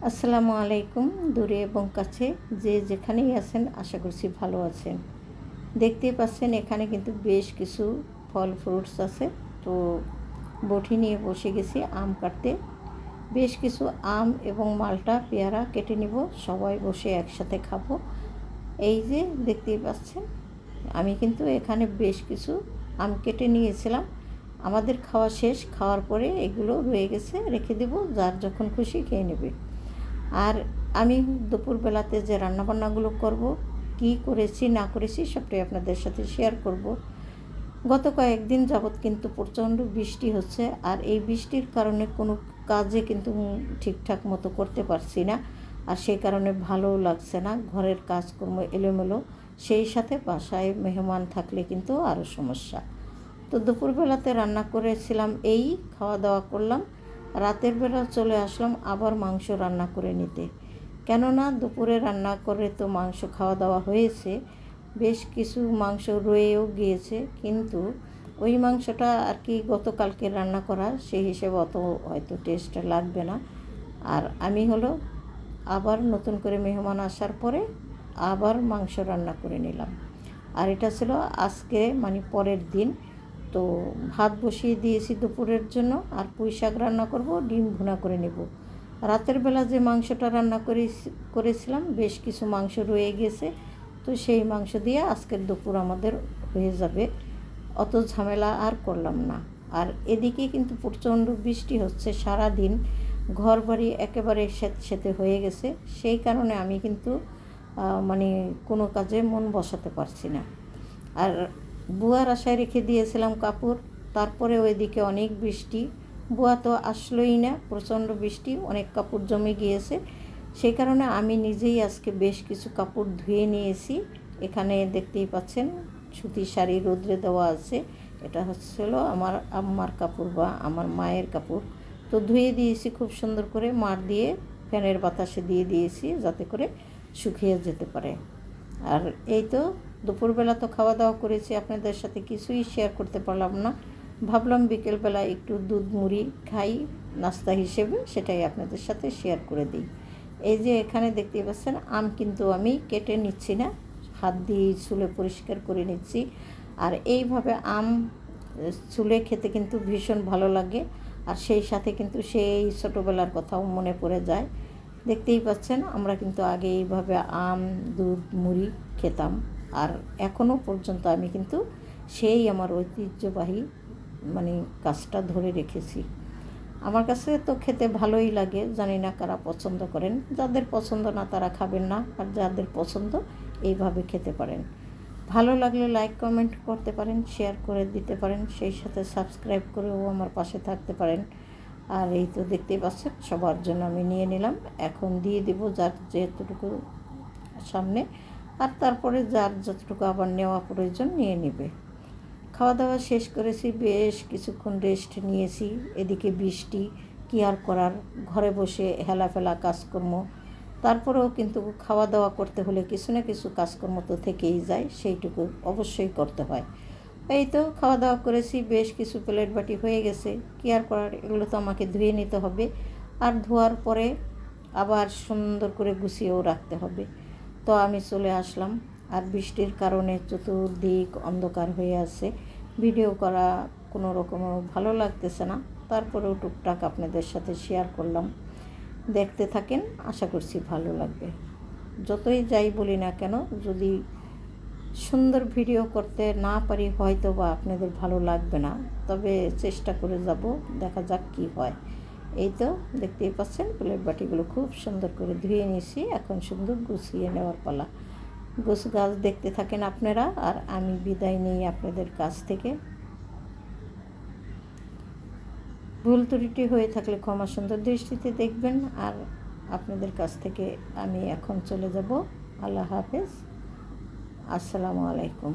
আসসালামু আলাইকুম। দূরে এবং কাছে যে যেখানেই আছেন আশা করছি ভালো আছেন। দেখতেই পাচ্ছেন এখানে কিন্তু বেশ কিছু ফল ফ্রুটস আছে। তো বটি নিয়ে বসে গেছি আম কাটতে। বেশ কিছু আম এবং মালটা পেয়ারা কেটে নিব, সবাই বসে একসাথে খাবো। এই যে দেখতেই পাচ্ছেন আমি কিন্তু এখানে বেশ কিছু আম কেটে নিয়েছিলাম। আমাদের খাওয়া শেষ, খাওয়ার পরে এগুলো রয়ে গেছে, রেখে দেব, যার যখন খুশি খেয়ে নেবে। আর আমি দুপুরবেলাতে যে রান্নাবান্নাগুলো করব, কি করেছি না করেছি সবটাই আপনাদের সাথে শেয়ার করব। গত কয়েকদিন যাবৎ কিন্তু প্রচণ্ড বৃষ্টি হচ্ছে, আর এই বৃষ্টির কারণে কোনো কাজে কিন্তু ঠিকঠাক মতো করতে পারছি না। আর সেই কারণে ভালোও লাগছে না, ঘরের কাজকর্ম এলোমেলো, সেই সাথে বাসায় মেহমান থাকলে কিন্তু আরও সমস্যা। তো দুপুরবেলাতে রান্না করেছিলাম, এই খাওয়া দাওয়া করলাম। রাতের বেলা চলে আসলাম আবার মাংস রান্না করে নিতে, কেননা দুপুরে রান্না করে তো মাংস খাওয়া দাওয়া হয়েছে, বেশ কিছু মাংস রয়েও গিয়েছে, কিন্তু ওই মাংসটা আর কি গতকালকে রান্না করা, সেই হিসেবে অত হয়তো টেস্ট লাগবে না। আর আমি হলো আবার নতুন করে মেহমান আসার পরে আবার মাংস রান্না করে নিলাম। আর এটা ছিল আজকে মানে পরের দিন। তো ভাত বসিয়ে দিয়েছি দুপুরের জন্য, আর পুঁই শাক রান্না করব, ডিম ভুনা করে নেব। রাতের বেলা যে মাংসটা রান্না করেছিলাম বেশ কিছু মাংস রয়ে গেছে, তো সেই মাংস দিয়ে আজকের দুপুর আমাদের হয়ে যাবে, অত ঝামেলা আর করলাম না। আর এদিকে কিন্তু প্রচণ্ড বৃষ্টি হচ্ছে সারা দিন, ঘর বাড়ি একেবারে সেতে হয়ে গেছে, সেই কারণে আমি কিন্তু মানে কোনো কাজে মন বসাতে পারছি না। আর বুয়ার আশায় রেখে দিয়েছিলাম কাপড়, তারপরে ওইদিকে অনেক বৃষ্টি, বুয়া তো আসলোই না, প্রচণ্ড বৃষ্টি, অনেক কাপড় জমে গিয়েছে। সেই কারণে আমি নিজেই আজকে বেশ কিছু কাপড় ধুয়ে নিয়েছি। এখানে দেখতেই পাচ্ছেন সুতির শাড়ি রোদ্রে দেওয়া আছে, এটা হচ্ছিল আমার আম্মার কাপড় বা আমার মায়ের কাপড়। তো ধুয়ে দিয়েছি খুব সুন্দর করে, মার দিয়ে ফ্যানের বাতাসে দিয়ে দিয়েছি যাতে করে শুকিয়ে যেতে পারে। আর এই তো দুপুরবেলা তো খাওয়া দাওয়া করেছি, আপনাদের সাথে কিছুই শেয়ার করতে পারলাম না, ভাবলাম বিকেলবেলা একটু দুধ মুড়ি খাই নাস্তা হিসেবে, সেটাই আপনাদের সাথে শেয়ার করে দিই। এই যে এখানে দেখতে পাচ্ছেন আম কিন্তু আমি কেটে নিচ্ছি না, হাত দিয়ে ছুলে পরিষ্কার করে নিচ্ছি। আর এইভাবে আম ছুলে খেতে কিন্তু ভীষণ ভালো লাগে, আর সেই সাথে কিন্তু সেই ছোটোবেলার কথাও মনে পড়ে যায়। দেখতেই পাচ্ছেন আমরা কিন্তু আগে এইভাবে আম দুধ মুড়ি খেতাম, আর এখনও পর্যন্ত আমি কিন্তু সেই আমার ঐতিহ্যবাহী মানে কাজটা ধরে রেখেছি। আমার কাছে তো খেতে ভালোই লাগে, জানি না কারা পছন্দ করেন, যাদের পছন্দ না তারা খাবেন না, আর যাদের পছন্দ এইভাবে খেতে পারেন। ভালো লাগলে লাইক কমেন্ট করতে পারেন, শেয়ার করে দিতে পারেন, সেই সাথে সাবস্ক্রাইব করেও আমার পাশে থাকতে পারেন। আর এই তো দেখতেই পাচ্ছেন সবার জন্য আমি নিয়ে নিলাম, এখন দিয়ে দেবো যার যেতটুকু সামনে, আর তারপরে যার যতটুকু আবার নেওয়া প্রয়োজন নিয়ে নেবে। খাওয়া দাওয়া শেষ করেছি, বেশ কিছুক্ষণ রেস্ট নিয়েছি। এদিকে বৃষ্টি, কী আর করার, ঘরে বসে হেলাফেলা কাজকর্ম, তারপরেও কিন্তু খাওয়া দাওয়া করতে হলে কিছু না কিছু কাজকর্ম তো থেকেই যায়, সেইটুকু অবশ্যই করতে হয়। এই তো খাওয়া দাওয়া করেছি, বেশ কিছু প্লেট বাটি হয়ে গেছে, কী আর করার, এগুলো তো আমাকে ধুয়ে নিতে হবে, আর ধোয়ার পরে আবার সুন্দর করে গুছিয়েও রাখতে হবে। তো আমি চলে আসলাম, আর বৃষ্টির কারণে চতুর্দিক অন্ধকার হয়ে আছে, ভিডিও করা কোনো রকমও ভালো লাগতেছে না, তারপরেও টুকটাক আপনাদের সাথে শেয়ার করলাম। দেখতে থাকেন, আশা করছি ভালো লাগবে। যতই যাই বলি না কেন, যদি সুন্দর ভিডিও করতে না পারি হয়তো বা আপনাদের ভালো লাগবে না, তবে চেষ্টা করে যাব, দেখা যাক কি হয়। এই তো দেখতেই পাচ্ছেন প্লেট বাটিগুলো খুব সুন্দর করে ধুয়ে নিয়েছি, এখন সুন্দর গুছিয়ে নেওয়ার পালা। গোছ গাছ দেখতে থাকেন আপনারা, আর আমি বিদায় নিই আপনাদের কাছ থেকে। ভুল ত্রুটি হয়ে থাকলে ক্ষমা সুন্দর দৃষ্টিতে দেখবেন, আর আপনাদের কাছ থেকে আমি এখন চলে যাব। আল্লাহ হাফেজ, আসসালামু আলাইকুম।